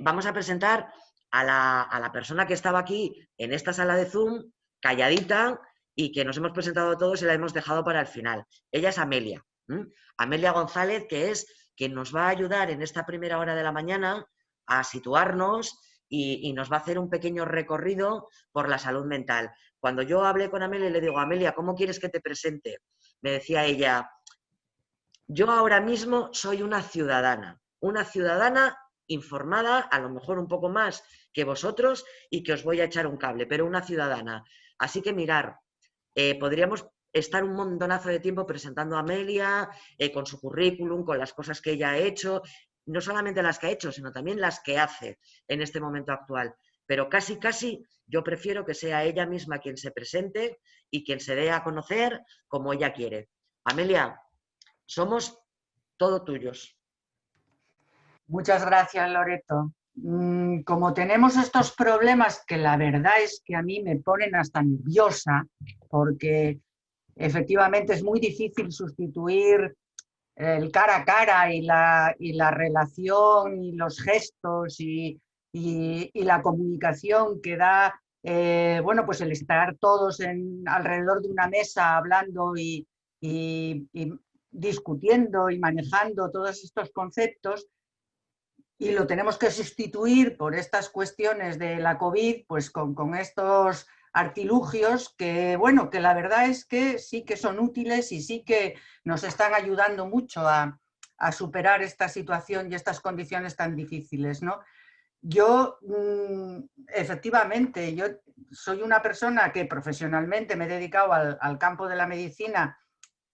Vamos a presentar a la persona que estaba aquí en esta sala de Zoom, calladita, y que nos hemos presentado todos y la hemos dejado para el final. Ella es Amelia. Amelia González, que es quien nos va a ayudar en esta primera hora de la mañana a situarnos y nos va a hacer un pequeño recorrido por la salud mental. Cuando yo hablé con Amelia y le digo, Amelia, ¿cómo quieres que te presente? Me decía ella, yo ahora mismo soy una ciudadana informada, a lo mejor un poco más que vosotros y que os voy a echar un cable, pero una ciudadana. Así que mirar, podríamos estar un montonazo de tiempo presentando a Amelia, con su currículum, con las cosas que ella ha hecho, no solamente las que ha hecho, sino también las que hace en este momento actual. Pero casi, casi yo prefiero que sea ella misma quien se presente y quien se dé a conocer como ella quiere. Amelia, somos todo tuyos. Muchas gracias, Loreto. Como tenemos estos problemas que la verdad es que a mí me ponen hasta nerviosa, porque efectivamente es muy difícil sustituir el cara a cara y la relación y los gestos y la comunicación que da bueno, pues el estar todos alrededor de una mesa hablando y discutiendo y manejando todos estos conceptos, y lo tenemos que sustituir por estas cuestiones de la COVID, pues con estos artilugios que, bueno, que la verdad es que sí que son útiles y sí que nos están ayudando mucho a superar esta situación y estas condiciones tan difíciles, ¿no? Yo, efectivamente, yo soy una persona que profesionalmente me he dedicado al campo de la medicina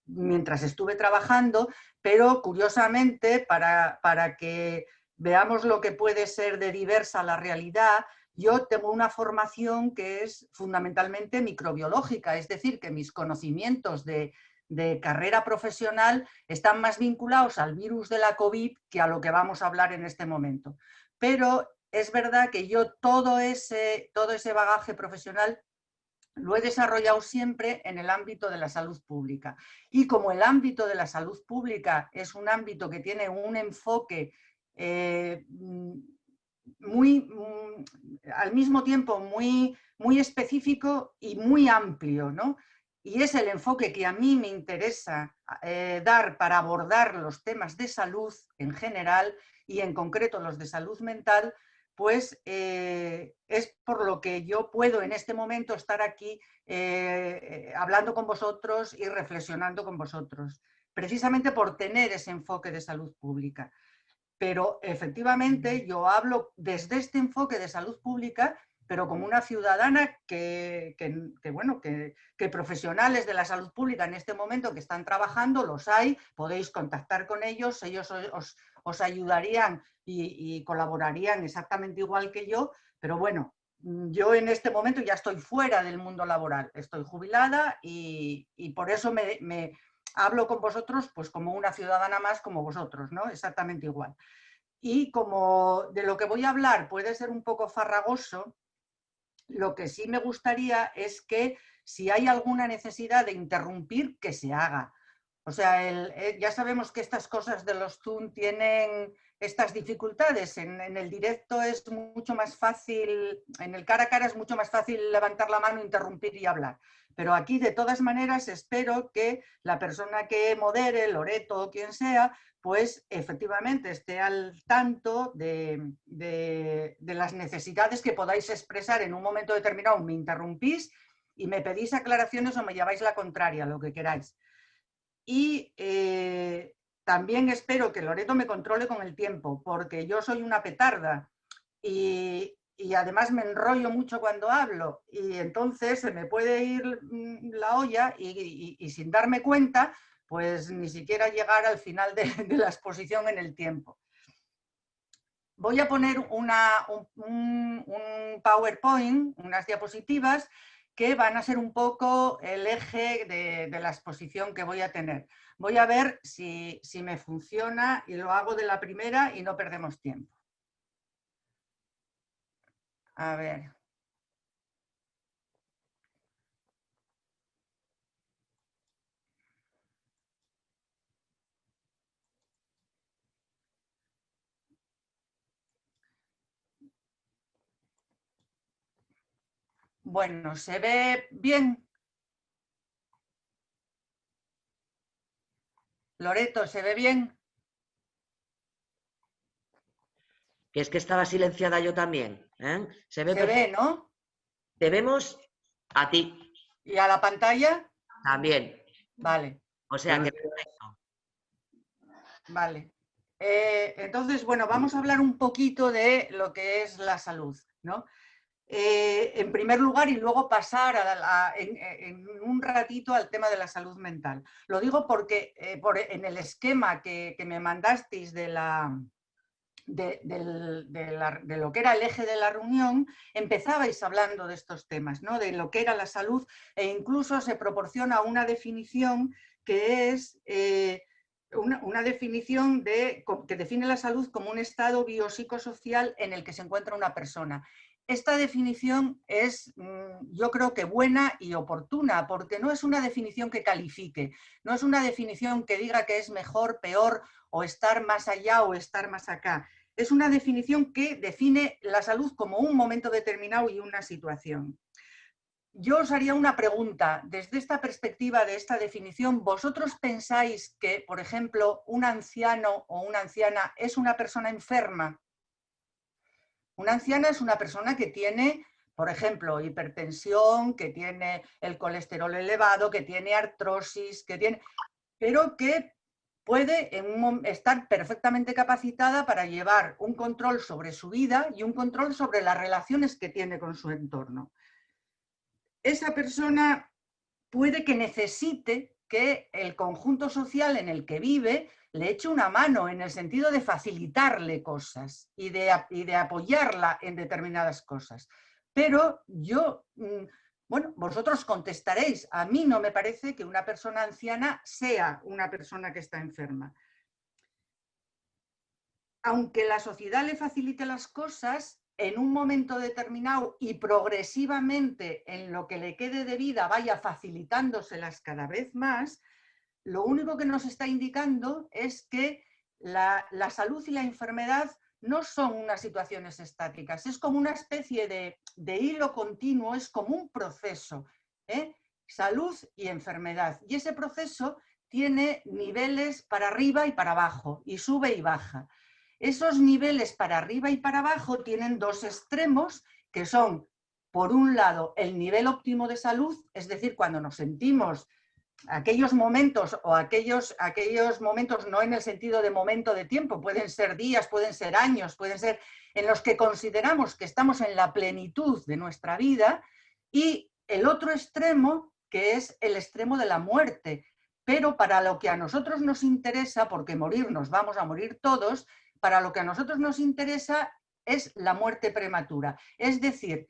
mientras estuve trabajando, pero curiosamente, para que veamos lo que puede ser de diversa la realidad, yo tengo una formación que es fundamentalmente microbiológica, es decir, que mis conocimientos de carrera profesional están más vinculados al virus de la COVID que a lo que vamos a hablar en este momento. Pero es verdad que yo todo ese bagaje profesional lo he desarrollado siempre en el ámbito de la salud pública. Y como el ámbito de la salud pública es un ámbito que tiene un enfoque al mismo tiempo muy específico y muy amplio, ¿no? Y es el enfoque que a mí me interesa dar para abordar los temas de salud en general y en concreto los de salud mental, pues es por lo que yo puedo en este momento estar aquí hablando con vosotros y reflexionando con vosotros, precisamente por tener ese enfoque de salud pública. Pero efectivamente yo hablo desde este enfoque de salud pública, pero como una ciudadana bueno, que profesionales de la salud pública en este momento que están trabajando, los hay, podéis contactar con ellos, ellos os ayudarían y colaborarían exactamente igual que yo, pero bueno, yo en este momento ya estoy fuera del mundo laboral, estoy jubilada y por eso me hablo con vosotros pues como una ciudadana más como vosotros, ¿no? Exactamente igual. Y como de lo que voy a hablar puede ser un poco farragoso, lo que sí me gustaría es que si hay alguna necesidad de interrumpir, que se haga. O sea, ya sabemos que estas cosas de los Zoom tienen estas dificultades. En el directo es mucho más fácil, en el cara a cara es mucho más fácil levantar la mano, interrumpir y hablar. Pero aquí, de todas maneras, espero que la persona que modere, Loreto o quien sea, pues efectivamente esté al tanto de las necesidades que podáis expresar en un momento determinado. Me interrumpís y me pedís aclaraciones o me lleváis la contraria, lo que queráis. Y también espero que Loreto me controle con el tiempo, porque yo soy una petarda y además me enrollo mucho cuando hablo y entonces se me puede ir la olla y sin darme cuenta, pues ni siquiera llegar al final de la exposición en el tiempo. Voy a poner un PowerPoint, unas diapositivas, que van a ser un poco el eje de la exposición que voy a tener. Voy a ver si me funciona y lo hago de la primera y no perdemos tiempo. A ver. Bueno, ¿se ve bien? Loreto, ¿se ve bien? Que es que estaba silenciada yo también. ¿Eh? Se ve Se ve, perfecto. ¿no? Te vemos a ti ¿Y a la pantalla? también. Vale, O sea que perfecto. vale. Entonces, bueno, vamos a hablar un poquito de lo que es la salud, ¿no? En primer lugar, y luego pasar en un ratito al tema de la salud mental. Lo digo porque en el esquema que me mandasteis de lo que era el eje de la reunión, empezabais hablando de estos temas, ¿no? De lo que era la salud, e incluso se proporciona una definición que es una definición que define la salud como un estado biopsicosocial en el que se encuentra una persona. Esta definición es, yo creo que buena y oportuna, porque no es una definición que califique, no es una definición que diga que es mejor, peor, o estar más allá o estar más acá. Es una definición que define la salud como un momento determinado y una situación. Yo os haría una pregunta. Desde esta perspectiva de esta definición, ¿vosotros pensáis que, por ejemplo, un anciano o una anciana es una persona enferma? Una anciana es una persona que tiene, por ejemplo, hipertensión, que tiene el colesterol elevado, que tiene artrosis, pero que puede estar perfectamente capacitada para llevar un control sobre su vida y un control sobre las relaciones que tiene con su entorno. Esa persona puede que necesite que el conjunto social en el que vive le eche una mano en el sentido de facilitarle cosas y de apoyarla en determinadas cosas. Pero yo, bueno, vosotros contestaréis, a mí no me parece que una persona anciana sea una persona que está enferma. Aunque la sociedad le facilite las cosas, en un momento determinado y progresivamente en lo que le quede de vida vaya facilitándoselas cada vez más, lo único que nos está indicando es que la salud y la enfermedad no son unas situaciones estáticas, es como una especie de hilo continuo, es como un proceso, ¿eh? Salud y enfermedad. Y ese proceso tiene niveles para arriba y para abajo, y sube y baja. Esos niveles para arriba y para abajo tienen dos extremos que son, por un lado, el nivel óptimo de salud, es decir, cuando nos sentimos aquellos momentos o aquellos momentos no en el sentido de momento de tiempo, pueden ser días, pueden ser años, pueden ser en los que consideramos que estamos en la plenitud de nuestra vida, y el otro extremo, que es el extremo de la muerte. Pero para lo que a nosotros nos interesa, porque morirnos vamos a morir todos, para lo que a nosotros nos interesa es la muerte prematura. Es decir,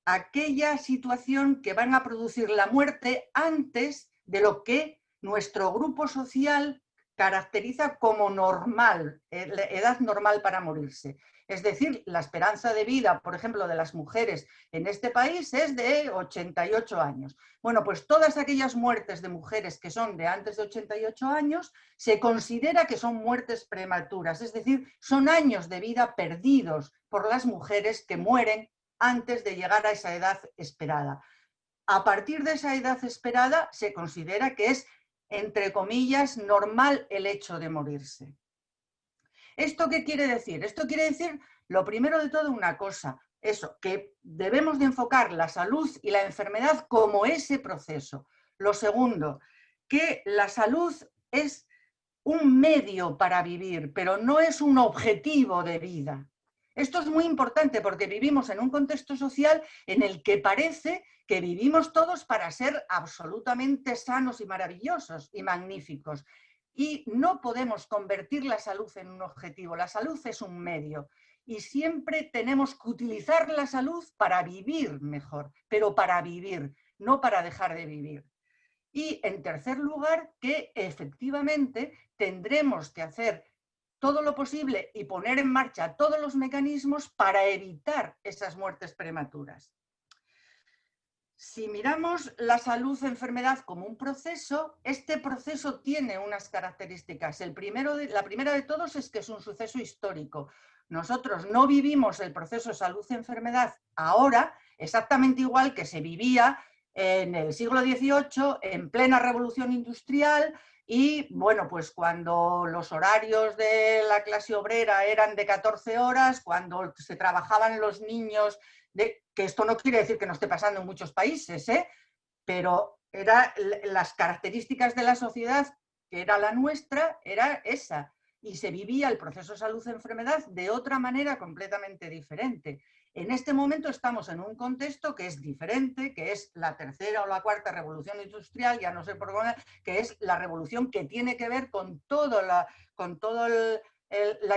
aquella situación que van a producir la muerte antes de lo que nuestro grupo social caracteriza como normal, edad normal para morirse. Es decir, la esperanza de vida, por ejemplo, de las mujeres en este país es de 88 años. Bueno, pues todas aquellas muertes de mujeres que son de antes de 88 años se considera que son muertes prematuras, es decir, son años de vida perdidos por las mujeres que mueren antes de llegar a esa edad esperada. A partir de esa edad esperada se considera que es, entre comillas, normal el hecho de morirse. ¿Esto qué quiere decir? Esto quiere decir, lo primero de todo, una cosa, eso, que debemos de enfocar la salud y la enfermedad como ese proceso. Lo segundo, que la salud es un medio para vivir, pero no es un objetivo de vida. Esto es muy importante porque vivimos en un contexto social en el que parece que vivimos todos para ser absolutamente sanos y maravillosos y magníficos. Y no podemos convertir la salud en un objetivo. La salud es un medio. Y siempre tenemos que utilizar la salud para vivir mejor, pero para vivir, no para dejar de vivir. Y en tercer lugar, que efectivamente tendremos que hacer todo lo posible y poner en marcha todos los mecanismos para evitar esas muertes prematuras. Si miramos la salud-enfermedad como un proceso, este proceso tiene unas características. La primera de todos es que es un suceso histórico. Nosotros no vivimos el proceso salud-enfermedad ahora, exactamente igual que se vivía en el siglo XVIII, en plena revolución industrial, y bueno, pues cuando los horarios de la clase obrera eran de 14 horas, cuando se trabajaban los niños, que esto no quiere decir que no esté pasando en muchos países, pero las características de la sociedad, que era la nuestra, era esa. Y se vivía el proceso salud-enfermedad de otra manera completamente diferente. En este momento estamos en un contexto que es diferente, que es la tercera o la cuarta revolución industrial, ya no sé por dónde, que es la revolución que tiene que ver con todo la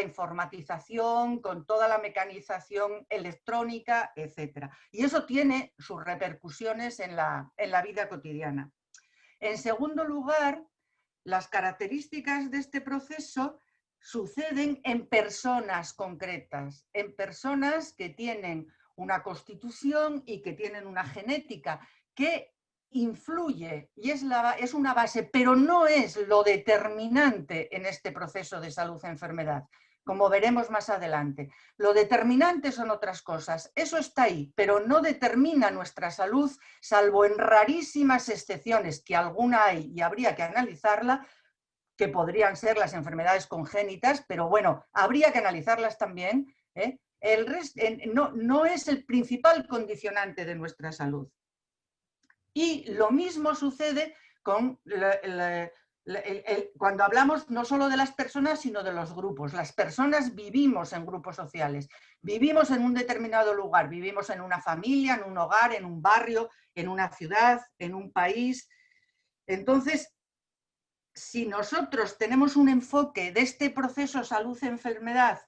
informatización, con toda la mecanización electrónica, etc. Y eso tiene sus repercusiones en la vida cotidiana. En segundo lugar, las características de este proceso suceden en personas concretas, en personas que tienen una constitución y que tienen una genética que influye y es una base, pero no es lo determinante en este proceso de salud-enfermedad, como veremos más adelante. Lo determinante son otras cosas. Eso está ahí, pero no determina nuestra salud, salvo en rarísimas excepciones, que alguna hay y habría que analizarla, que podrían ser las enfermedades congénitas, pero bueno, habría que analizarlas también. El resto no es el principal condicionante de nuestra salud. Y lo mismo sucede con cuando hablamos no solo de las personas, sino de los grupos. Las personas vivimos en grupos sociales, vivimos en un determinado lugar, vivimos en una familia, en un hogar, en un barrio, en una ciudad, en un país. Entonces, si nosotros tenemos un enfoque de este proceso salud-enfermedad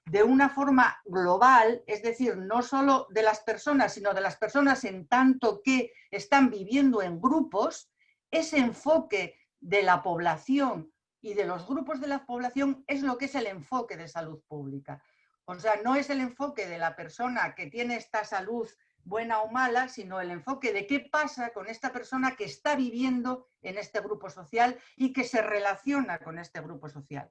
de una forma global, es decir, no solo de las personas, sino de las personas en tanto que están viviendo en grupos, ese enfoque de la población y de los grupos de la población es lo que es el enfoque de salud pública. O sea, no es el enfoque de la persona que tiene esta salud buena o mala, sino el enfoque de qué pasa con esta persona que está viviendo en este grupo social y que se relaciona con este grupo social.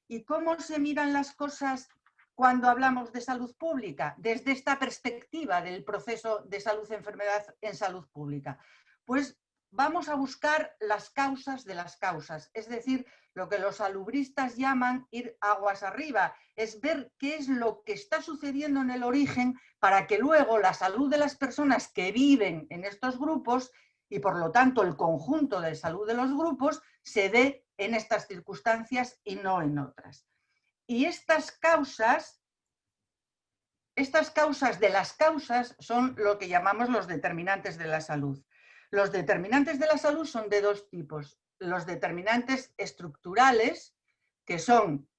¿Y cómo se miran las cosas cuando hablamos de salud pública? Desde esta perspectiva del proceso de salud-enfermedad en salud pública. Pues vamos a buscar las causas de las causas, es decir, lo que los salubristas llaman ir aguas arriba, es ver qué es lo que está sucediendo en el origen para que luego la salud de las personas que viven en estos grupos y por lo tanto el conjunto de salud de los grupos se dé en estas circunstancias y no en otras. Y estas causas de las causas son lo que llamamos los determinantes de la salud. Los determinantes de la salud son de dos tipos. Los determinantes estructurales, que son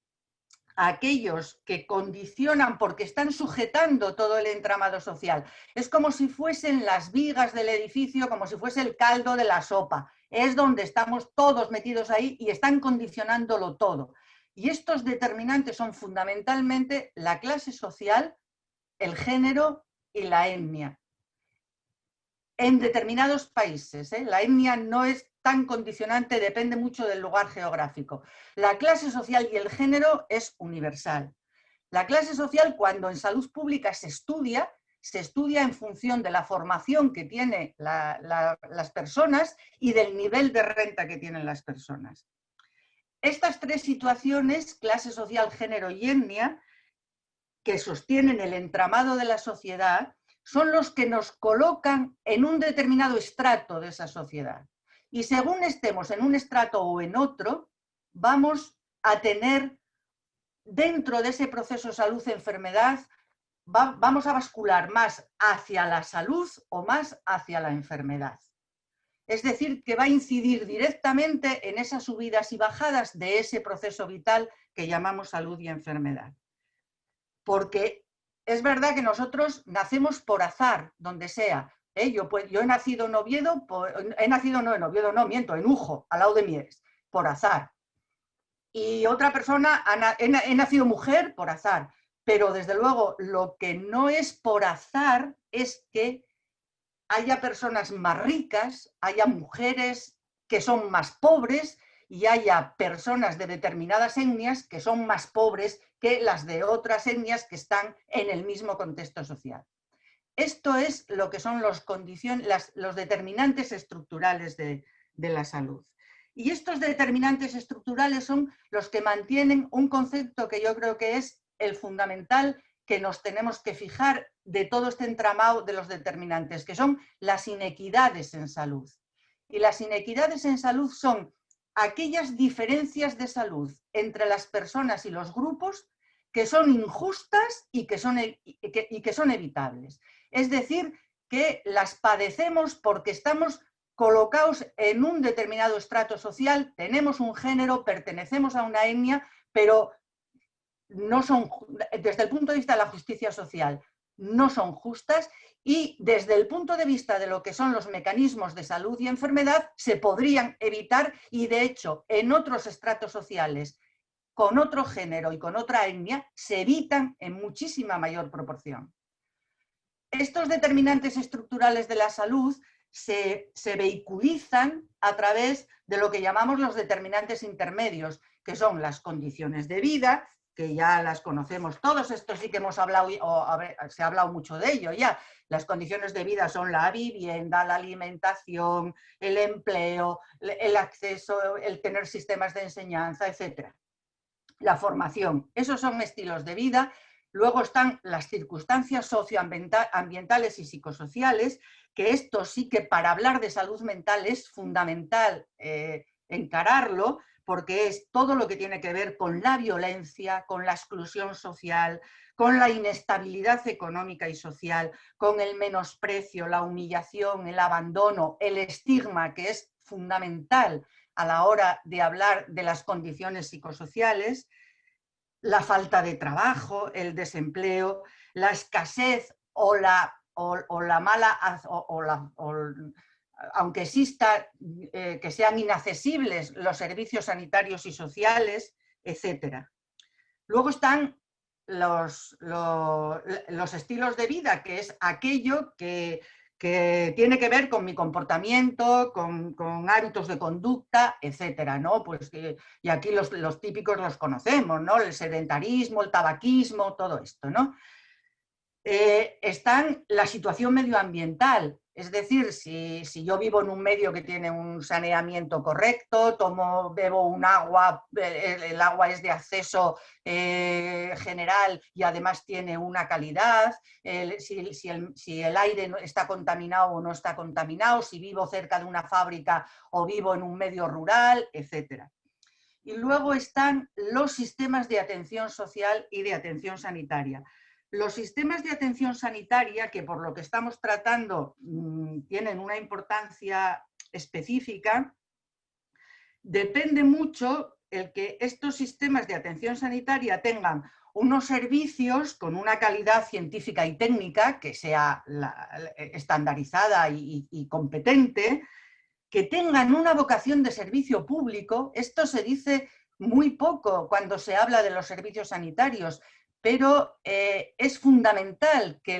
aquellos que condicionan porque están sujetando todo el entramado social. Es como si fuesen las vigas del edificio, como si fuese el caldo de la sopa. Es donde estamos todos metidos ahí y están condicionándolo todo. Y estos determinantes son fundamentalmente la clase social, el género y la etnia. En determinados países, la etnia no es tan condicionante, depende mucho del lugar geográfico. La clase social y el género es universal. La clase social, cuando en salud pública se estudia en función de la formación que tienen las personas y del nivel de renta que tienen las personas. Estas tres situaciones, clase social, género y etnia, que sostienen el entramado de la sociedad, son los que nos colocan en un determinado estrato de esa sociedad. Y según estemos en un estrato o en otro, vamos a tener dentro de ese proceso salud-enfermedad, vamos a bascular más hacia la salud o más hacia la enfermedad. Es decir, que va a incidir directamente en esas subidas y bajadas de ese proceso vital que llamamos salud y enfermedad. Porque es verdad que nosotros nacemos por azar, donde sea. Yo he nacido en Oviedo, en Ujo, al lado de Mieres, por azar. Y otra persona, he nacido mujer por azar. Pero desde luego lo que no es por azar es que haya personas más ricas, haya mujeres que son más pobres y haya personas de determinadas etnias que son más pobres que las de otras etnias que están en el mismo contexto social. Esto es lo que son los determinantes estructurales de la salud. Y estos determinantes estructurales son los que mantienen un concepto que yo creo que es el fundamental que nos tenemos que fijar de todo este entramado de los determinantes, que son las inequidades en salud. Y las inequidades en salud son aquellas diferencias de salud entre las personas y los grupos que son injustas y que son evitables. Es decir, que las padecemos porque estamos colocados en un determinado estrato social, tenemos un género, pertenecemos a una etnia, pero no son, desde el punto de vista de la justicia social, no son justas, y desde el punto de vista de lo que son los mecanismos de salud y enfermedad se podrían evitar, y de hecho en otros estratos sociales con otro género y con otra etnia se evitan en muchísima mayor proporción. Estos determinantes estructurales de la salud se vehiculizan a través de lo que llamamos los determinantes intermedios, que son las condiciones de vida, que ya las conocemos todos, esto sí que hemos hablado, se ha hablado mucho de ello ya. Las condiciones de vida son la vivienda, la alimentación, el empleo, el acceso, el tener sistemas de enseñanza, etc. La formación, esos son estilos de vida. Luego están las circunstancias socioambientales y psicosociales, que esto sí que para hablar de salud mental es fundamental encararlo, porque es todo lo que tiene que ver con la violencia, con la exclusión social, con la inestabilidad económica y social, con el menosprecio, la humillación, el abandono, el estigma, que es fundamental a la hora de hablar de las condiciones psicosociales, la falta de trabajo, el desempleo, la escasez o la mala, aunque exista que sean inaccesibles los servicios sanitarios y sociales, etc. Luego están los estilos de vida, que es aquello que tiene que ver con mi comportamiento, con hábitos de conducta, etcétera, ¿no? Pues y aquí los típicos los conocemos, ¿no? El sedentarismo, el tabaquismo, todo esto, ¿no? Están la situación medioambiental, es decir, si yo vivo en un medio que tiene un saneamiento correcto, bebo un agua, el agua es de acceso general y además tiene una calidad, si el aire está contaminado o no está contaminado, si vivo cerca de una fábrica o vivo en un medio rural, etc. Y luego están los sistemas de atención social y de atención sanitaria. Los sistemas de atención sanitaria, que por lo que estamos tratando tienen una importancia específica, depende mucho el que estos sistemas de atención sanitaria tengan unos servicios con una calidad científica y técnica que sea estandarizada y competente, que tengan una vocación de servicio público. Esto se dice muy poco cuando se habla de los servicios sanitarios, pero es fundamental que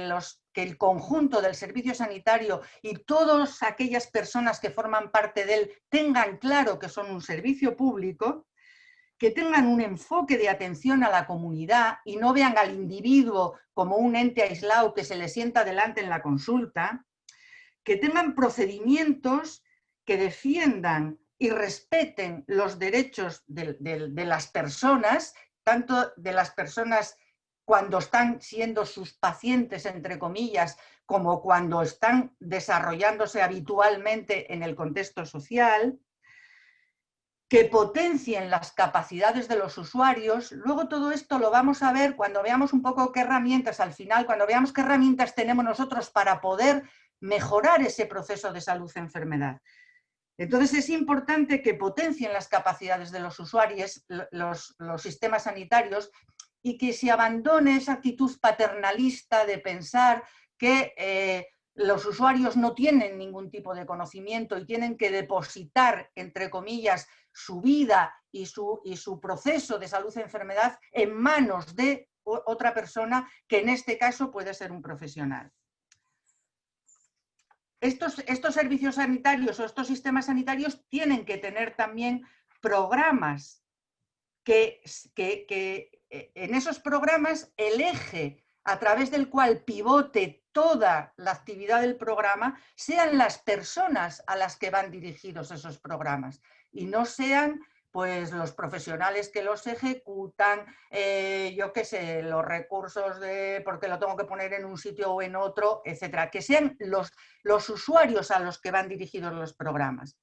el conjunto del servicio sanitario y todas aquellas personas que forman parte de él tengan claro que son un servicio público, que tengan un enfoque de atención a la comunidad y no vean al individuo como un ente aislado que se le sienta delante en la consulta, que tengan procedimientos que defiendan y respeten los derechos de las personas, tanto de las personas cuando están siendo sus pacientes, entre comillas, como cuando están desarrollándose habitualmente en el contexto social, que potencien las capacidades de los usuarios. Luego todo esto lo vamos a ver cuando veamos un poco qué herramientas, al final, cuando veamos qué herramientas tenemos nosotros para poder mejorar ese proceso de salud-enfermedad. Entonces es importante que potencien las capacidades de los usuarios, los sistemas sanitarios, y que se abandone esa actitud paternalista de pensar que los usuarios no tienen ningún tipo de conocimiento y tienen que depositar, entre comillas, su vida y su proceso de salud-enfermedad en manos de otra persona, que en este caso puede ser un profesional. Estos servicios sanitarios o estos sistemas sanitarios tienen que tener también programas que en esos programas el eje a través del cual pivote toda la actividad del programa sean las personas a las que van dirigidos esos programas y no sean pues los profesionales que los ejecutan, yo qué sé, los recursos de porque lo tengo que poner en un sitio o en otro, etcétera, que sean los usuarios a los que van dirigidos los programas.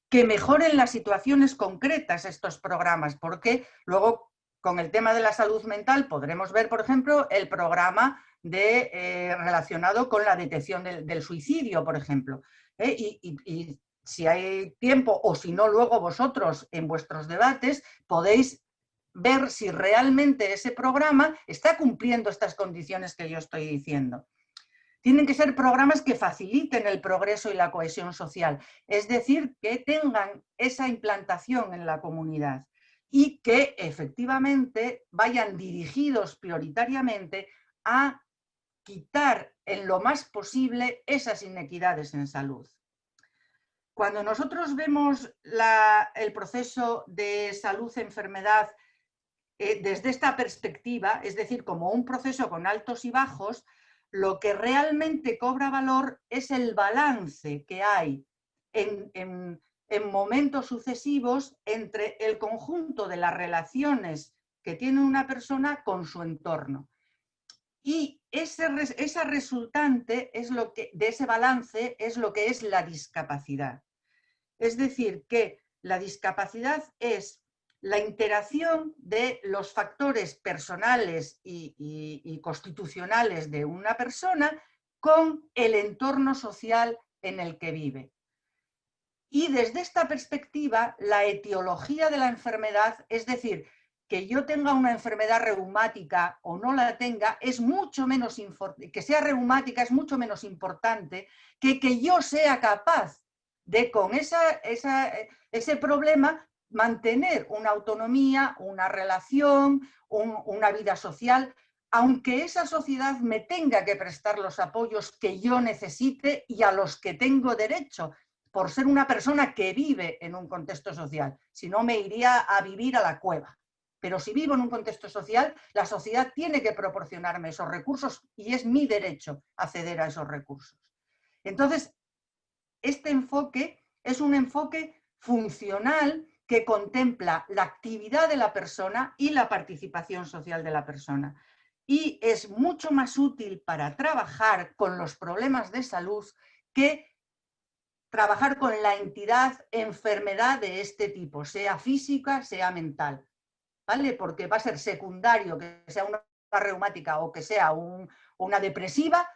Que mejoren las situaciones concretas estos programas, porque luego con el tema de la salud mental podremos ver, por ejemplo, el programa relacionado con la detección del suicidio, por ejemplo. Y si hay tiempo o si no, luego vosotros en vuestros debates podéis ver si realmente ese programa está cumpliendo estas condiciones que yo estoy diciendo. Tienen que ser programas que faciliten el progreso y la cohesión social, es decir, que tengan esa implantación en la comunidad y que efectivamente vayan dirigidos prioritariamente a quitar en lo más posible esas inequidades en salud. Cuando nosotros vemos el proceso de salud-enfermedad desde esta perspectiva, es decir, como un proceso con altos y bajos, lo que realmente cobra valor es el balance que hay en momentos sucesivos entre el conjunto de las relaciones que tiene una persona con su entorno. Y esa resultante de ese balance es lo que es la discapacidad. Es decir, que la discapacidad es la interacción de los factores personales y constitucionales de una persona con el entorno social en el que vive. Y desde esta perspectiva, la etiología de la enfermedad, es decir, que yo tenga una enfermedad reumática o no la tenga, es mucho menos que sea reumática es mucho menos importante que yo sea capaz de con ese problema mantener una autonomía, una relación, una vida social, aunque esa sociedad me tenga que prestar los apoyos que yo necesite y a los que tengo derecho, por ser una persona que vive en un contexto social. Si no, me iría a vivir a la cueva. Pero si vivo en un contexto social, la sociedad tiene que proporcionarme esos recursos y es mi derecho acceder a esos recursos. Entonces, este enfoque es un enfoque funcional que contempla la actividad de la persona y la participación social de la persona. Y es mucho más útil para trabajar con los problemas de salud que trabajar con la entidad enfermedad de este tipo, sea física, sea mental, ¿vale? Porque va a ser secundario que sea una reumática o que sea una depresiva,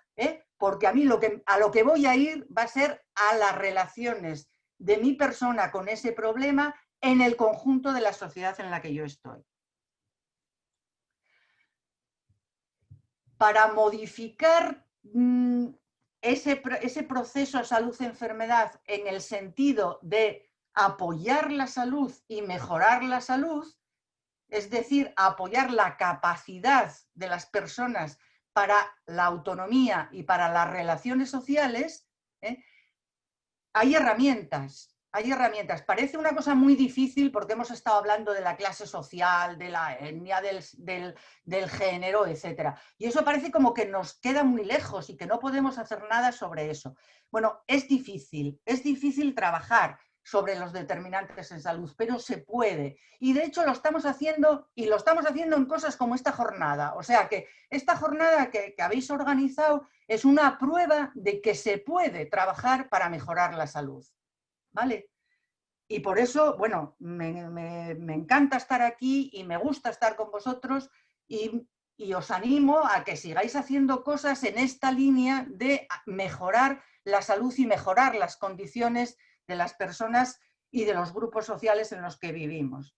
porque a mí a lo que voy a ir va a ser a las relaciones de mi persona con ese problema en el conjunto de la sociedad en la que yo estoy. Para modificar ese proceso salud-enfermedad en el sentido de apoyar la salud y mejorar la salud, es decir, apoyar la capacidad de las personas para la autonomía y para las relaciones sociales, hay herramientas. Hay herramientas. Parece una cosa muy difícil porque hemos estado hablando de la clase social, de la etnia, del género, etc. Y eso parece como que nos queda muy lejos y que no podemos hacer nada sobre eso. Bueno, es difícil trabajar sobre los determinantes en salud, pero se puede. Y de hecho lo estamos haciendo y lo estamos haciendo en cosas como esta jornada. O sea que esta jornada que habéis organizado es una prueba de que se puede trabajar para mejorar la salud. ¿Vale? Y por eso, bueno, me encanta estar aquí y me gusta estar con vosotros y os animo a que sigáis haciendo cosas en esta línea de mejorar la salud y mejorar las condiciones de las personas y de los grupos sociales en los que vivimos.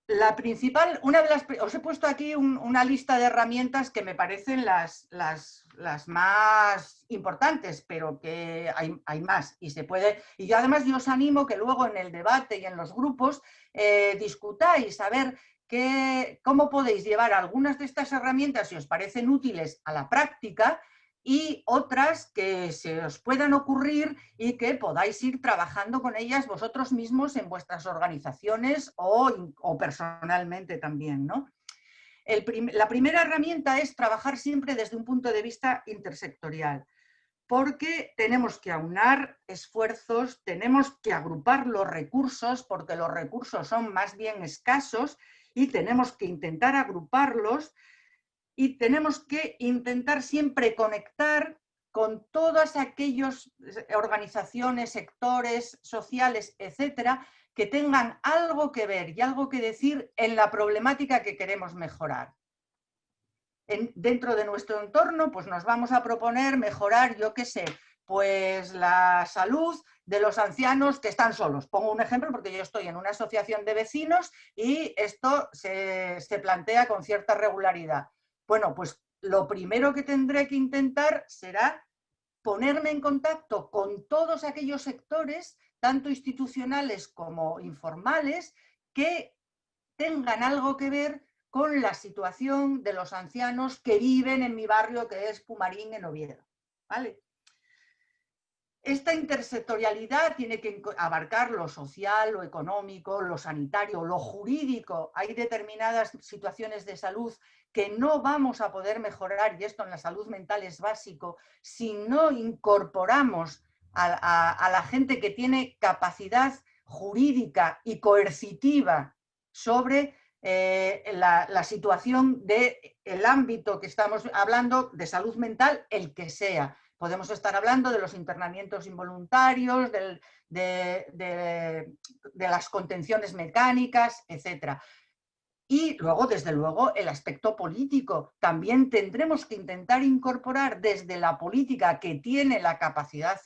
La principal, os he puesto aquí una lista de herramientas que me parecen las más importantes, pero que hay más y se puede. Y yo además os animo que luego en el debate y en los grupos discutáis a ver cómo podéis llevar algunas de estas herramientas si os parecen útiles a la práctica y otras que se os puedan ocurrir y que podáis ir trabajando con ellas vosotros mismos en vuestras organizaciones o personalmente también, ¿no? La primera herramienta es trabajar siempre desde un punto de vista intersectorial, porque tenemos que aunar esfuerzos, tenemos que agrupar los recursos, porque los recursos son más bien escasos y tenemos que intentar agruparlos y tenemos que intentar siempre conectar con todas aquellas organizaciones, sectores sociales, etcétera, que tengan algo que ver y algo que decir en la problemática que queremos mejorar. Dentro de nuestro entorno, pues nos vamos a proponer mejorar, yo qué sé, pues la salud de los ancianos que están solos. Pongo un ejemplo porque yo estoy en una asociación de vecinos y esto se plantea con cierta regularidad. Bueno, pues lo primero que tendré que intentar será ponerme en contacto con todos aquellos sectores, tanto institucionales como informales, que tengan algo que ver con la situación de los ancianos que viven en mi barrio, que es Pumarín, en Oviedo. ¿Vale? Esta intersectorialidad tiene que abarcar lo social, lo económico, lo sanitario, lo jurídico. Hay determinadas situaciones de salud que no vamos a poder mejorar, y esto en la salud mental es básico, si no incorporamos a la gente que tiene capacidad jurídica y coercitiva sobre la situación del ámbito que estamos hablando de salud mental, el que sea. Podemos estar hablando de los internamientos involuntarios, de las contenciones mecánicas, etc. Y luego, desde luego, el aspecto político. También tendremos que intentar incorporar desde la política que tiene la capacidad,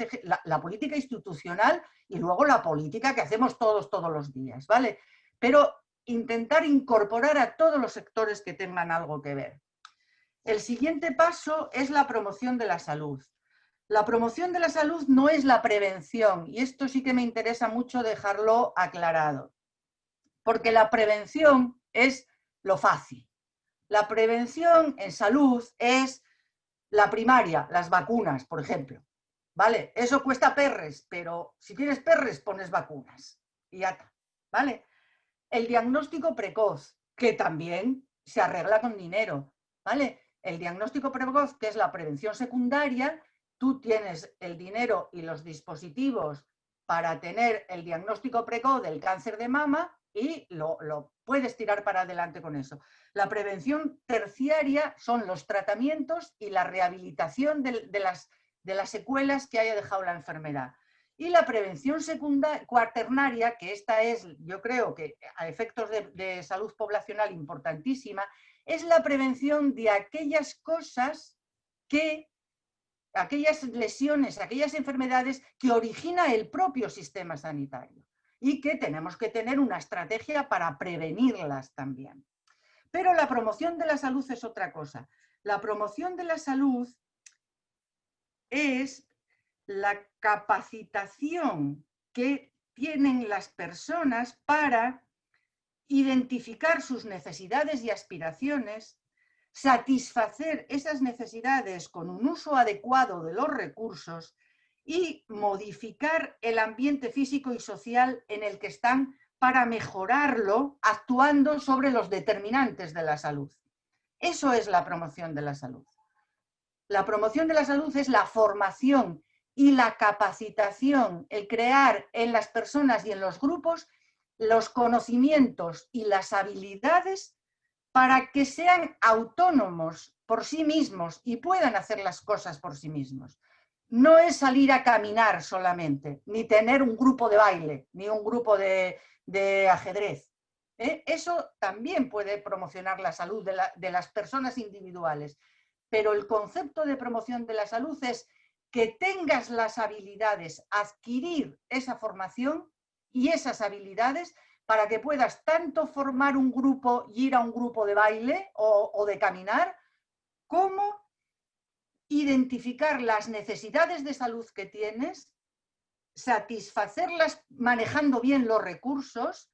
la política institucional y luego la política que hacemos todos los días, ¿vale? Pero intentar incorporar a todos los sectores que tengan algo que ver. El siguiente paso es la promoción de la salud. La promoción de la salud no es la prevención, y esto sí que me interesa mucho dejarlo aclarado, porque la prevención es lo fácil. La prevención en salud es la primaria, las vacunas, por ejemplo. ¿Vale? Eso cuesta perres, pero si tienes perres, pones vacunas y ya está. ¿Vale? El diagnóstico precoz, que también se arregla con dinero. ¿Vale? El diagnóstico precoz, que es la prevención secundaria, tú tienes el dinero y los dispositivos para tener el diagnóstico precoz del cáncer de mama y lo puedes tirar para adelante con eso. La prevención terciaria son los tratamientos y la rehabilitación de las secuelas que haya dejado la enfermedad. Y la prevención cuaternaria, que esta es, yo creo que a efectos de salud poblacional importantísima, es la prevención de aquellas cosas aquellas lesiones, aquellas enfermedades que origina el propio sistema sanitario y que tenemos que tener una estrategia para prevenirlas también. Pero la promoción de la salud es otra cosa. La promoción de la salud es la capacitación que tienen las personas para identificar sus necesidades y aspiraciones, satisfacer esas necesidades con un uso adecuado de los recursos y modificar el ambiente físico y social en el que están para mejorarlo, actuando sobre los determinantes de la salud. Eso es la promoción de la salud. La promoción de la salud es la formación y la capacitación, el crear en las personas y en los grupos los conocimientos y las habilidades para que sean autónomos por sí mismos y puedan hacer las cosas por sí mismos. No es salir a caminar solamente, ni tener un grupo de baile, ni un grupo de ajedrez. Eso también puede promocionar la salud de las personas individuales. Pero el concepto de promoción de la salud es que tengas las habilidades, adquirir esa formación y esas habilidades para que puedas tanto formar un grupo y ir a un grupo de baile o de caminar, como identificar las necesidades de salud que tienes, satisfacerlas manejando bien los recursos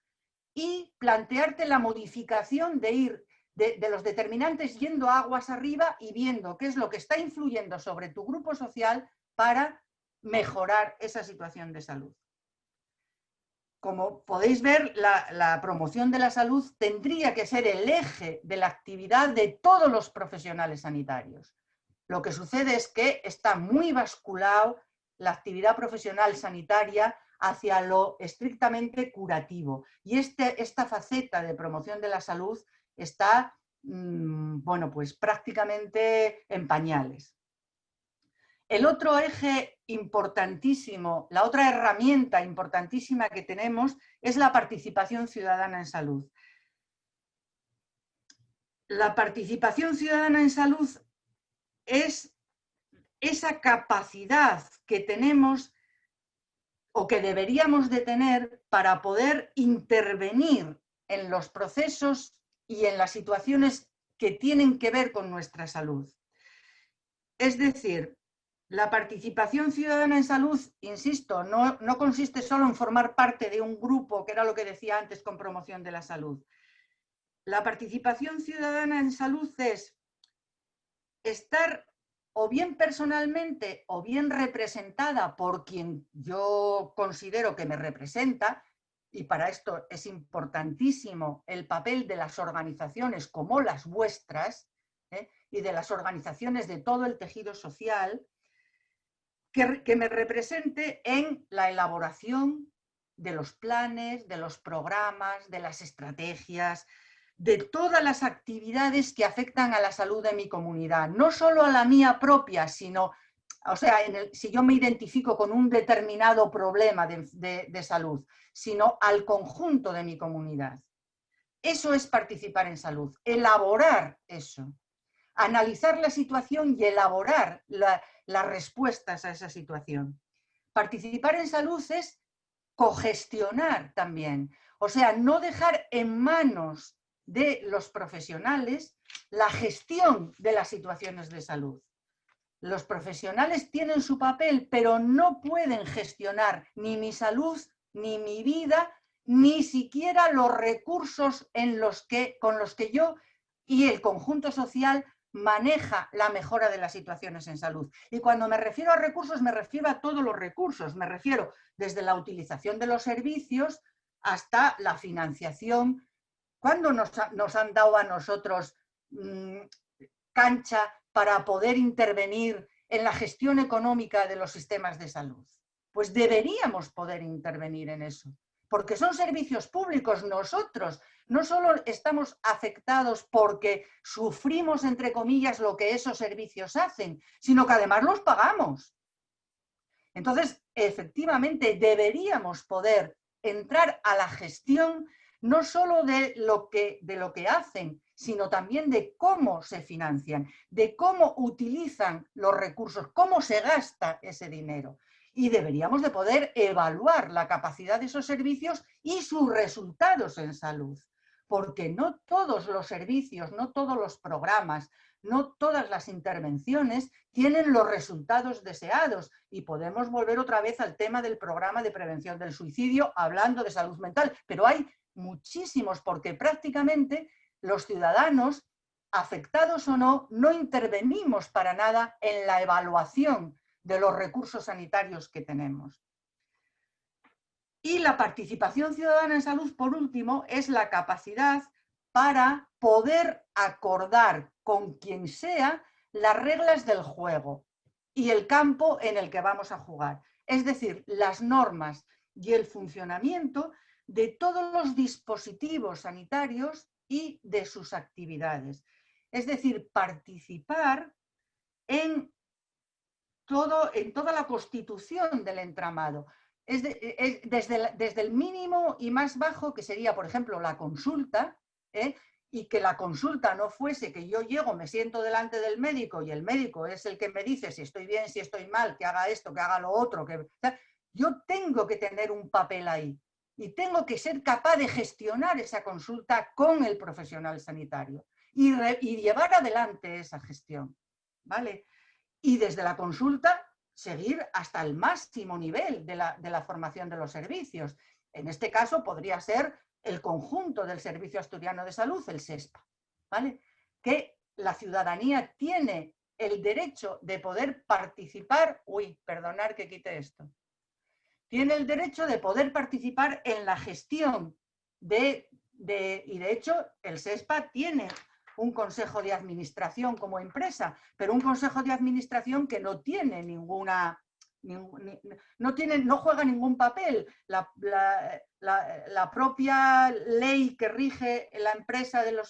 y plantearte la modificación de ir de los determinantes yendo aguas arriba y viendo qué es lo que está influyendo sobre tu grupo social para mejorar esa situación de salud. como podéis ver, la promoción de la salud tendría que ser el eje de la actividad de todos los profesionales sanitarios. Lo que sucede es que está muy basculado la actividad profesional sanitaria hacia lo estrictamente curativo. Y esta faceta de promoción de la salud está, bueno, pues prácticamente en pañales. El otro eje importantísimo, la otra herramienta importantísima que tenemos es la participación ciudadana en salud. La participación ciudadana en salud es esa capacidad que tenemos o que deberíamos de tener para poder intervenir en los procesos y en las situaciones que tienen que ver con nuestra salud. Es decir, la participación ciudadana en salud, insisto, no consiste solo en formar parte de un grupo, que era lo que decía antes con promoción de la salud. La participación ciudadana en salud es estar o bien personalmente o bien representada por quien yo considero que me representa, y para esto es importantísimo el papel de las organizaciones como las vuestras, y de las organizaciones de todo el tejido social, que me represente en la elaboración de los planes, de los programas, de las estrategias, de todas las actividades que afectan a la salud de mi comunidad, no solo a la mía propia, sino, o sea, si yo me identifico con un determinado problema de salud, sino al conjunto de mi comunidad. Eso es participar en salud, elaborar eso, analizar la situación y elaborar las respuestas a esa situación. Participar en salud es cogestionar también, o sea, no dejar en manos de los profesionales la gestión de las situaciones de salud. Los profesionales tienen su papel, pero no pueden gestionar ni mi salud, ni mi vida, ni siquiera los recursos con los que yo y el conjunto social maneja la mejora de las situaciones en salud. Y cuando me refiero a recursos, me refiero a todos los recursos, me refiero desde la utilización de los servicios hasta la financiación. ¿Cuándo nos han dado a nosotros cancha para poder intervenir en la gestión económica de los sistemas de salud? Pues deberíamos poder intervenir en eso, porque son servicios públicos. Nosotros no solo estamos afectados porque sufrimos, entre comillas, lo que esos servicios hacen, sino que además los pagamos. Entonces, efectivamente, deberíamos poder entrar a la gestión no solo de lo que hacen, sino también de cómo se financian, de cómo utilizan los recursos, cómo se gasta ese dinero. Y deberíamos de poder evaluar la capacidad de esos servicios y sus resultados en salud, porque no todos los servicios, no todos los programas, no todas las intervenciones tienen los resultados deseados, y podemos volver otra vez al tema del programa de prevención del suicidio hablando de salud mental, pero hay muchísimos, porque prácticamente los ciudadanos, afectados o no, no intervenimos para nada en la evaluación de los recursos sanitarios que tenemos. Y la participación ciudadana en salud, por último, es la capacidad para poder acordar con quien sea las reglas del juego y el campo en el que vamos a jugar. Es decir, las normas y el funcionamiento de todos los dispositivos sanitarios y de sus actividades. Es decir, participar en toda la constitución del entramado. Desde el mínimo y más bajo, que sería, por ejemplo, la consulta, y que la consulta no fuese que yo llego, me siento delante del médico y el médico es el que me dice si estoy bien, si estoy mal, que haga esto, que haga lo otro. Yo tengo que tener un papel ahí y tengo que ser capaz de gestionar esa consulta con el profesional sanitario y llevar adelante esa gestión, ¿vale? Y desde la consulta seguir hasta el máximo nivel de la formación de los servicios. En este caso podría ser el conjunto del Servicio Asturiano de Salud, el SESPA, ¿vale? Que la ciudadanía tiene el derecho de poder participar, perdonad que quite esto, tiene el derecho de poder participar en la gestión y de hecho el SESPA tiene un consejo de administración como empresa, pero un consejo de administración que no tiene no juega ningún papel. La propia ley que rige la empresa de los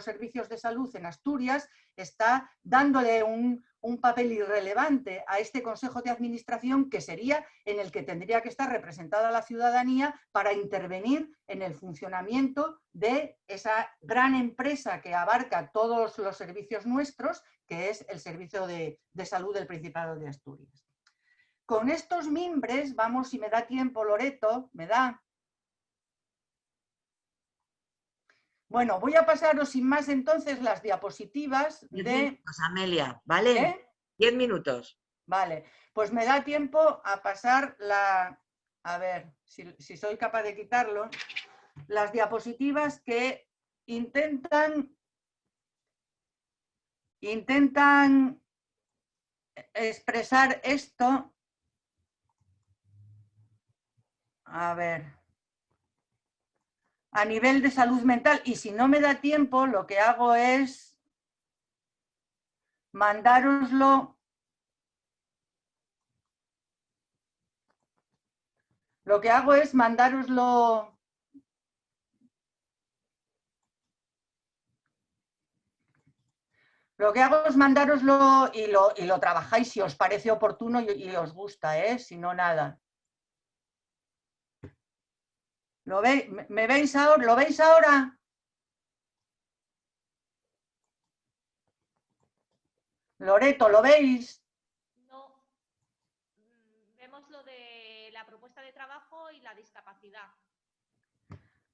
servicios de salud en Asturias está dándole un papel irrelevante a este consejo de administración, que sería en el que tendría que estar representada la ciudadanía para intervenir en el funcionamiento de esa gran empresa que abarca todos los servicios nuestros, que es el Servicio de Salud del Principado de Asturias. Con estos mimbres, vamos, si me da tiempo, Loreto, me da. Bueno, voy a pasaros sin más entonces las diapositivas 10 de... minutos, Amelia, ¿vale? 10 minutos. Vale, pues me da tiempo a pasar a ver, si soy capaz de quitarlo, las diapositivas que intentan expresar esto. A ver, a nivel de salud mental, y si no me da tiempo, lo que hago es mandároslo. Lo que hago es mandároslo. Lo que hago es mandároslo y lo trabajáis si os parece oportuno y os gusta, si no, nada. ¿Lo veis? ¿Me veis ahora? ¿Lo veis ahora? Loreto, ¿lo veis? No. Vemos lo de la propuesta de trabajo y la discapacidad.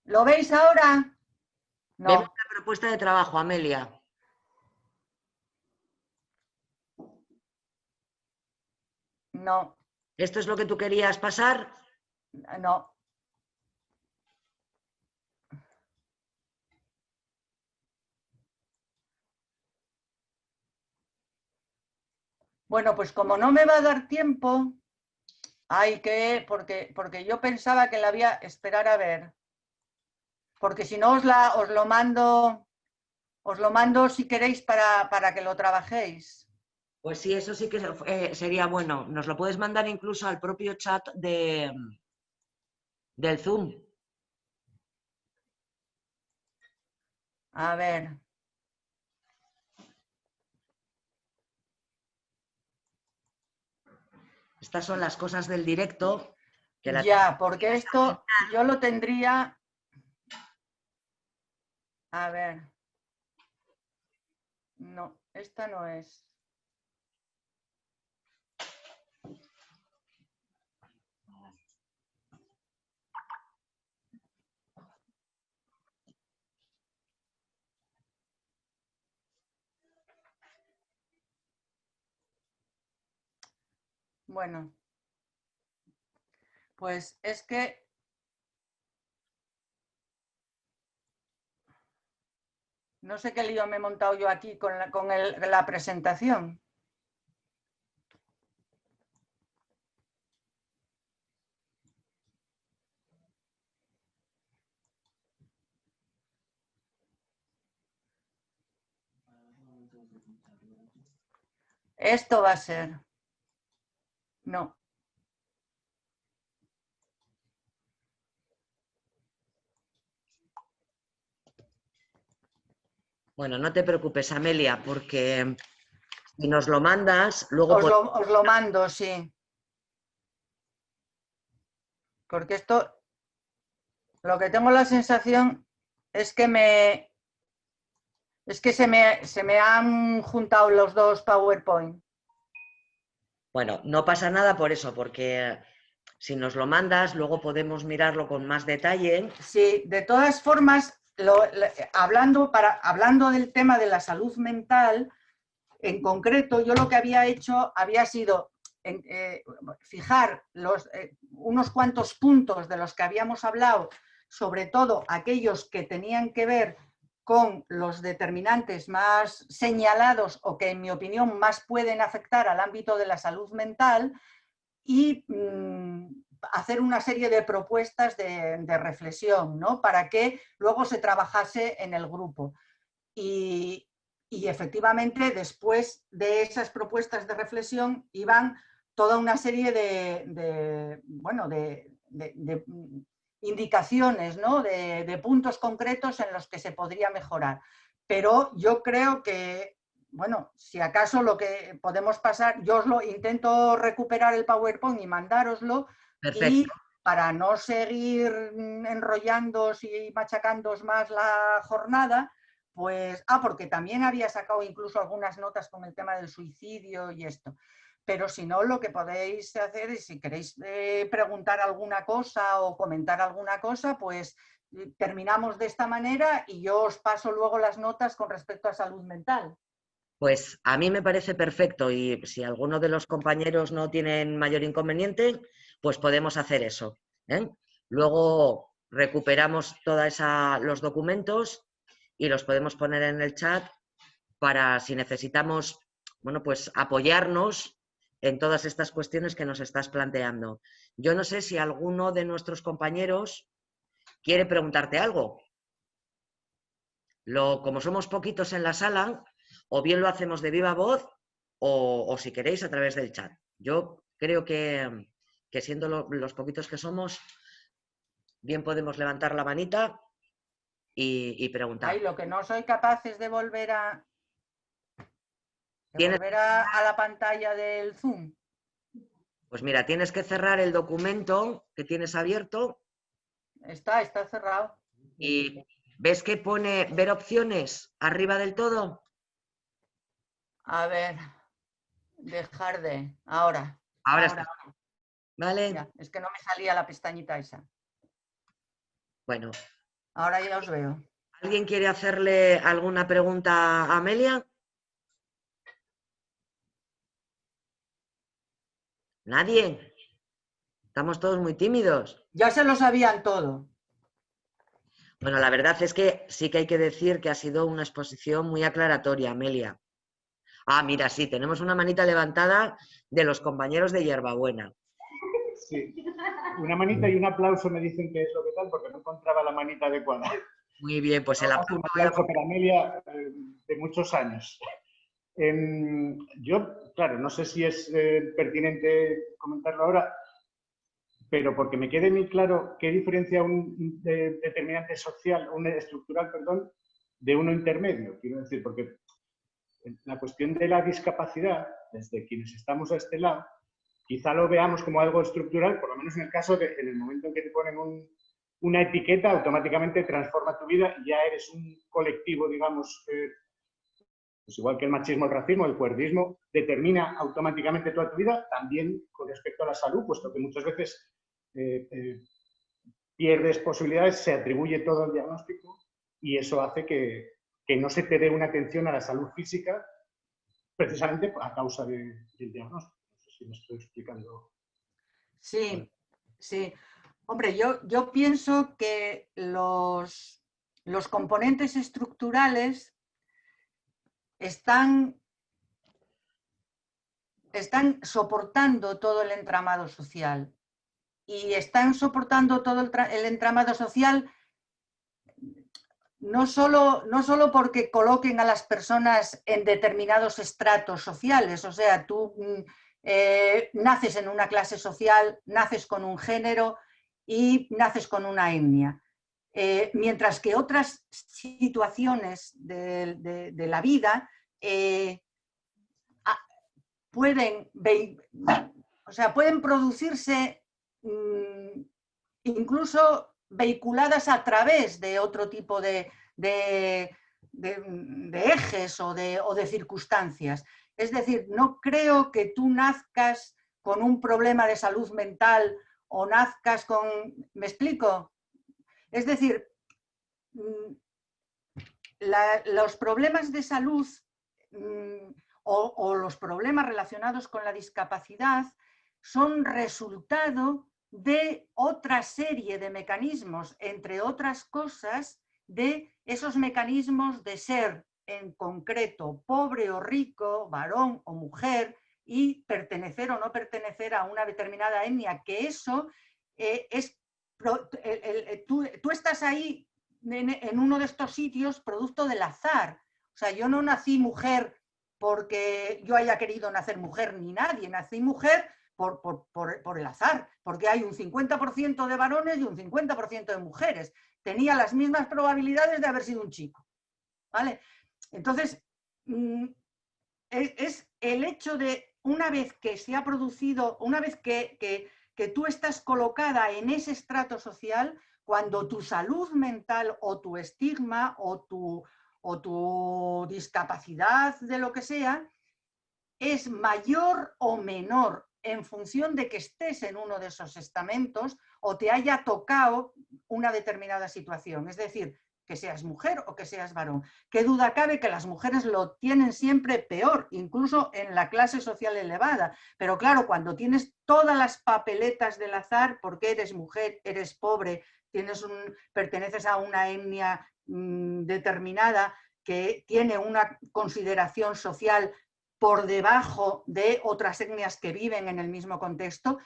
¿Lo veis ahora? No. Vemos la propuesta de trabajo, Amelia. No. ¿Esto es lo que tú querías pasar? No. Bueno, pues como no me va a dar tiempo, porque yo pensaba que la había, esperar a ver, porque si no os lo mando si queréis para que lo trabajéis. Pues sí, eso sí que sería bueno. Nos lo puedes mandar incluso al propio chat del Zoom. A ver. Estas son las cosas del directo. Porque esto yo lo tendría... A ver. No, esta no es. Bueno, pues es que no sé qué lío me he montado yo aquí con la presentación. Esto va a ser. No. Bueno, no te preocupes, Amelia, porque si nos lo mandas, luego... Os lo mando, sí. Porque esto, lo que tengo la sensación es que se me han juntado los dos PowerPoint. Bueno, no pasa nada por eso, porque si nos lo mandas, luego podemos mirarlo con más detalle. Sí, de todas formas, hablando del tema de la salud mental, en concreto, yo lo que había hecho había sido fijar unos cuantos puntos de los que habíamos hablado, sobre todo aquellos que tenían que ver con los determinantes más señalados o que en mi opinión más pueden afectar al ámbito de la salud mental, y hacer una serie de propuestas de reflexión, ¿no? Para que luego se trabajase en el grupo. Y efectivamente, después de esas propuestas de reflexión, iban toda una serie de indicaciones, ¿no? de puntos concretos en los que se podría mejorar. Pero yo creo que, bueno, si acaso lo que podemos pasar, yo os lo intento recuperar el PowerPoint y mandároslo, y Perfecto. para no seguir enrollándoos y machacándoos más la jornada, pues, porque también había sacado incluso algunas notas con el tema del suicidio y esto. Pero si no, lo que podéis hacer es, si queréis preguntar alguna cosa o comentar alguna cosa, pues terminamos de esta manera y yo os paso luego las notas con respecto a salud mental. Pues a mí me parece perfecto y si alguno de los compañeros no tienen mayor inconveniente, pues podemos hacer eso, ¿eh? Luego recuperamos todos los documentos y los podemos poner en el chat para si necesitamos, bueno, pues apoyarnos en todas estas cuestiones que nos estás planteando. Yo no sé si alguno de nuestros compañeros quiere preguntarte algo. Como somos poquitos en la sala, o bien lo hacemos de viva voz o si queréis a través del chat. Yo creo que siendo los poquitos que somos, bien podemos levantar la manita y preguntar. Ay, lo que no soy capaz es de volver a ¿Tienes? a la pantalla del Zoom. Pues mira, tienes que cerrar el documento que tienes abierto Está cerrado. y ¿ves que pone ver opciones arriba del todo? A ver, dejar de... Ahora. Ahora está. ¿Vale? Mira, es que no me salía la pestañita esa. Bueno, Ahora ya os veo. ¿alguien quiere hacerle alguna pregunta a Amelia? ¿Nadie? Estamos todos muy tímidos. Ya se lo sabían todo. Bueno, la verdad es que sí que hay que decir que ha sido una exposición muy aclaratoria, Amelia. Ah, mira, sí, tenemos una manita levantada de los compañeros de Hierbabuena. Sí, una manita y un aplauso me dicen que es lo que tal, porque no encontraba la manita adecuada. Muy bien, pues el Un aplauso. aplauso para Amelia de muchos años. Yo, claro, no sé si es pertinente comentarlo ahora, pero porque me quede muy claro qué diferencia un determinante social, un estructural, perdón, de uno intermedio. Quiero decir, porque la cuestión de la discapacidad, desde quienes estamos a este lado, quizá lo veamos como algo estructural, por lo menos en el caso de, en el momento en que te ponen una etiqueta, automáticamente transforma tu vida y ya eres un colectivo, digamos, pues igual que el machismo, el racismo, el cuerdismo, determina automáticamente toda tu vida, también con respecto a la salud, puesto que muchas veces pierdes posibilidades, se atribuye todo el diagnóstico y eso hace que no se te dé una atención a la salud física precisamente a causa del diagnóstico. No sé si me estoy explicando. Sí, Bueno. sí. Hombre, yo pienso que los componentes estructurales están soportando todo el entramado social. Y están soportando todo el entramado social no solo porque coloquen a las personas en determinados estratos sociales, o sea, tú naces en una clase social, naces con un género y naces con una etnia. Mientras que otras situaciones de la vida pueden producirse incluso vehiculadas a través de otro tipo de ejes o de circunstancias. Es decir, no creo que tú nazcas con un problema de salud mental o nazcas con... ¿Me explico? Es decir, los problemas de salud o los problemas relacionados con la discapacidad son resultado de otra serie de mecanismos, entre otras cosas, de esos mecanismos de ser en concreto pobre o rico, varón o mujer, y pertenecer o no pertenecer a una determinada etnia, que eso tú estás ahí en uno de estos sitios producto del azar. O sea, yo no nací mujer porque yo haya querido nacer mujer ni nadie, nací mujer por el azar, porque hay un 50% de varones y un 50% de mujeres. Tenía las mismas probabilidades de haber sido un chico, ¿vale? Entonces, es el hecho de, una vez que se ha producido, una vez que tú estás colocada en ese estrato social, cuando tu salud mental o tu estigma o tu discapacidad de lo que sea es mayor o menor en función de que estés en uno de esos estamentos o te haya tocado una determinada situación. Es decir, que seas mujer o que seas varón. ¿Qué duda cabe que las mujeres lo tienen siempre peor, incluso en la clase social elevada? Pero claro, cuando tienes todas las papeletas del azar, porque eres mujer, eres pobre, perteneces a una etnia determinada que tiene una consideración social por debajo de otras etnias que viven en el mismo contexto,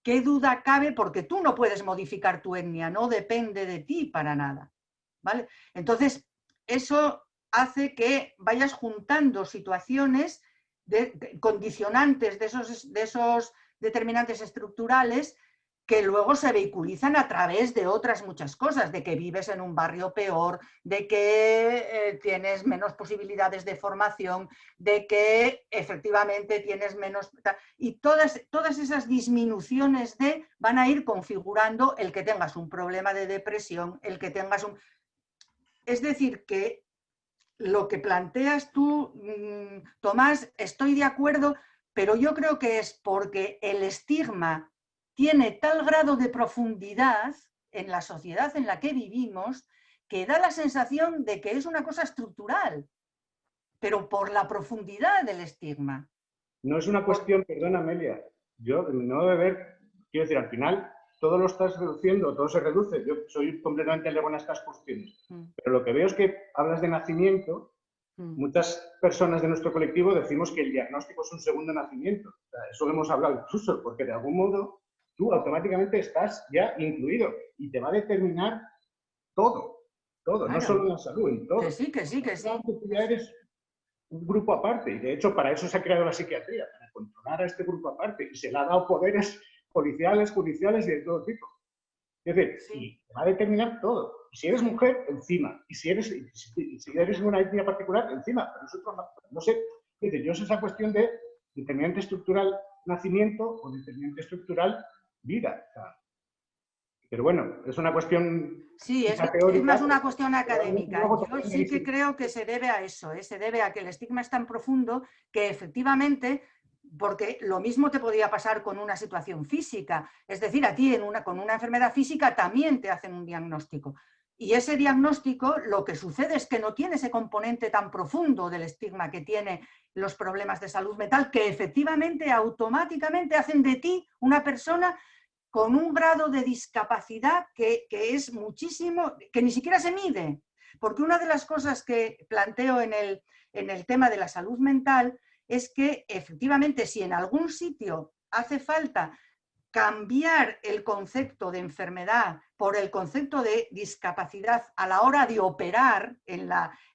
¿qué duda cabe? Porque tú no puedes modificar tu etnia, no depende de ti para nada, ¿vale? Entonces, eso hace que vayas juntando situaciones condicionantes de esos determinantes estructurales que luego se vehiculizan a través de otras muchas cosas, de que vives en un barrio peor, de que tienes menos posibilidades de formación, de que efectivamente tienes menos... Y todas esas disminuciones van a ir configurando el que tengas un problema de depresión, el que tengas un... Es decir, que lo que planteas tú, Tomás, estoy de acuerdo, pero yo creo que es porque el estigma tiene tal grado de profundidad en la sociedad en la que vivimos que da la sensación de que es una cosa estructural, pero por la profundidad del estigma. No es una cuestión, perdona Amelia, yo no debe ver, quiero decir, al final todo lo estás reduciendo, todo se reduce, yo soy completamente lejos en estas cuestiones, pero lo que veo es que hablas de nacimiento, muchas personas de nuestro colectivo decimos que el diagnóstico es un segundo nacimiento, o sea, eso lo hemos hablado incluso, porque de algún modo tú automáticamente estás ya incluido y te va a determinar todo, claro. No solo en la salud, en todo. Que sí. Tú ya eres un grupo aparte y de hecho para eso se ha creado la psiquiatría, para controlar a este grupo aparte y se le ha dado poderes policiales, judiciales y de todo tipo. Es decir, y te va a determinar todo. Y si eres mujer, encima. Y si eres de una etnia particular, encima. Pero nosotros no sé. Es decir, yo sé esa cuestión de determinante estructural nacimiento o determinante estructural vida. O sea, pero bueno, es una cuestión... Sí, es más una cuestión académica. Yo sí que creo que se debe a eso, se debe a que el estigma es tan profundo que efectivamente, porque lo mismo te podría pasar con una situación física, es decir, a ti con una enfermedad física también te hacen un diagnóstico. Y ese diagnóstico lo que sucede es que no tiene ese componente tan profundo del estigma que tiene los problemas de salud mental, que efectivamente automáticamente hacen de ti una persona con un grado de discapacidad que es muchísimo, que ni siquiera se mide. Porque una de las cosas que planteo en el tema de la salud mental es que efectivamente si en algún sitio hace falta cambiar el concepto de enfermedad por el concepto de discapacidad a la hora de operar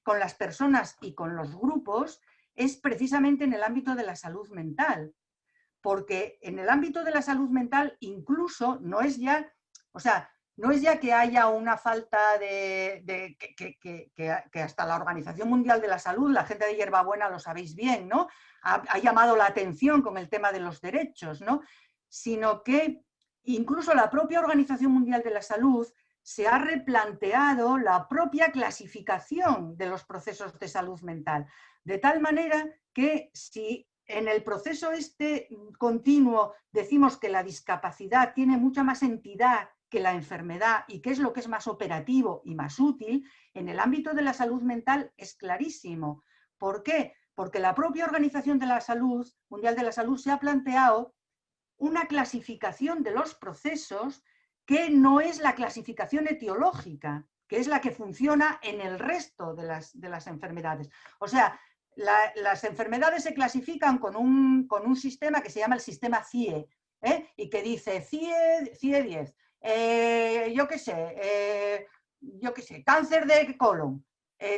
con las personas y con los grupos, es precisamente en el ámbito de la salud mental. Porque en el ámbito de la salud mental incluso no es ya que haya una falta que hasta la Organización Mundial de la Salud, la gente de Hierbabuena lo sabéis bien, ¿no? Ha llamado la atención con el tema de los derechos, ¿no? Sino que incluso la propia Organización Mundial de la Salud se ha replanteado la propia clasificación de los procesos de salud mental, de tal manera que si en el proceso continuo decimos que la discapacidad tiene mucha más entidad que la enfermedad y que es lo que es más operativo y más útil, en el ámbito de la salud mental es clarísimo. ¿Por qué? Porque la propia Organización de la Salud, Mundial de la Salud, se ha planteado una clasificación de los procesos que no es la clasificación etiológica, que es la que funciona en el resto de las enfermedades. O sea, las enfermedades se clasifican con un sistema que se llama el sistema CIE, y que dice CIE 10. yo qué sé, cáncer de colon,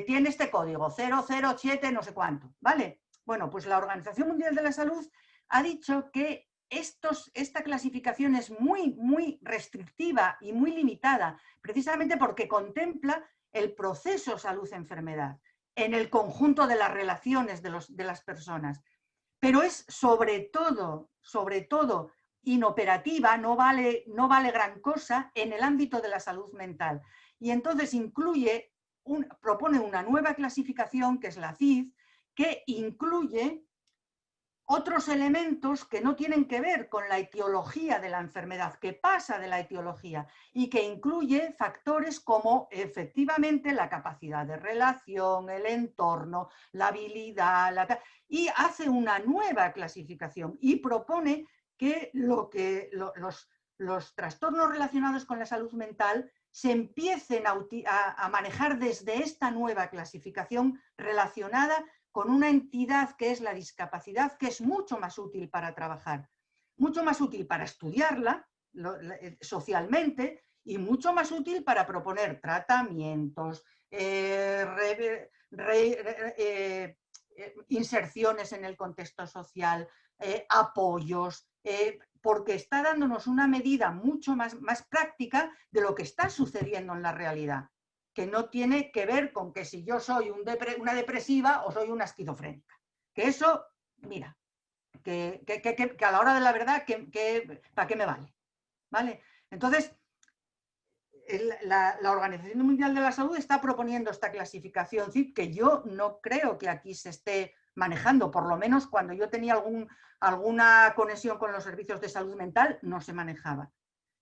tiene este código 007 no sé cuánto, ¿vale? Bueno, pues la Organización Mundial de la Salud ha dicho que esta clasificación es muy, muy restrictiva y muy limitada, precisamente porque contempla el proceso salud-enfermedad en el conjunto de las relaciones de las personas. Pero es sobre todo, inoperativa, no vale gran cosa en el ámbito de la salud mental. Y entonces propone una nueva clasificación, que es la CID, que incluye otros elementos que no tienen que ver con la etiología de la enfermedad, que pasa de la etiología, y que incluye factores como efectivamente la capacidad de relación, el entorno, la habilidad, y hace una nueva clasificación y propone que los trastornos relacionados con la salud mental se empiecen a manejar desde esta nueva clasificación relacionada con una entidad que es la discapacidad, que es mucho más útil para trabajar, mucho más útil para estudiarla socialmente y mucho más útil para proponer tratamientos, inserciones en el contexto social, apoyos, porque está dándonos una medida mucho más práctica de lo que está sucediendo en la realidad, que no tiene que ver con que si yo soy una depresiva o soy una esquizofrénica. Que eso, mira, que a la hora de la verdad, ¿para qué me vale? ¿Vale? Entonces, la Organización Mundial de la Salud está proponiendo esta clasificación CID, que yo no creo que aquí se esté manejando, por lo menos cuando yo tenía alguna conexión con los servicios de salud mental, no se manejaba.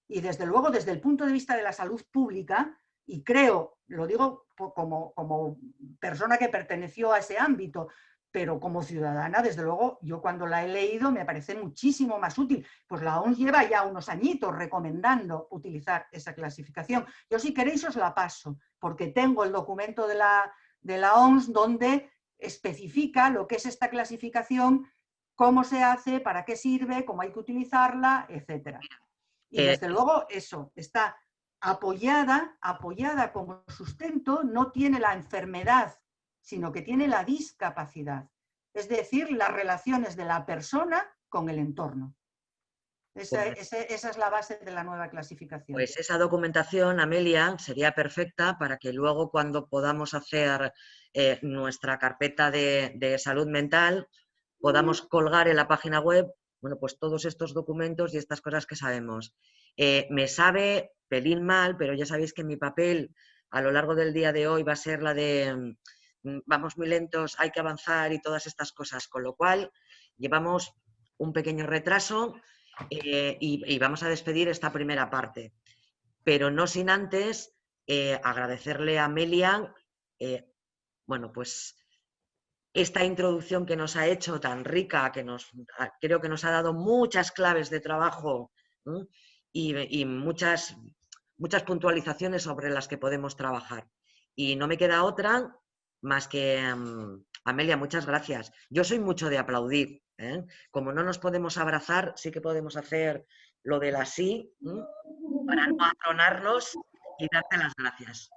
Y desde luego, desde el punto de vista de la salud pública, y creo, lo digo como persona que perteneció a ese ámbito, pero como ciudadana, desde luego, yo cuando la he leído me parece muchísimo más útil. Pues la OMS lleva ya unos añitos recomendando utilizar esa clasificación. Yo, si queréis, os la paso, porque tengo el documento de la OMS donde especifica lo que es esta clasificación, cómo se hace, para qué sirve, cómo hay que utilizarla, etcétera. Y desde luego eso está apoyada como sustento, no tiene la enfermedad, sino que tiene la discapacidad. Es decir, las relaciones de la persona con el entorno. Esa es la base de la nueva clasificación. Pues esa documentación, Amelia, sería perfecta para que luego, cuando podamos hacer nuestra carpeta de salud mental, podamos colgar en la página web, bueno, pues todos estos documentos y estas cosas que sabemos. Me sabe pelín mal, pero ya sabéis que mi papel a lo largo del día de hoy va a ser la de vamos muy lentos, hay que avanzar y todas estas cosas, con lo cual llevamos un pequeño retraso y vamos a despedir esta primera parte. Pero no sin antes agradecerle a Amelia, bueno, pues esta introducción que nos ha hecho tan rica, que creo que nos ha dado muchas claves de trabajo y muchas puntualizaciones sobre las que podemos trabajar. Y no me queda otra más que, Amelia, muchas gracias. Yo soy mucho de aplaudir. Como no nos podemos abrazar, sí que podemos hacer lo del así, para no atronarnos y darte las gracias.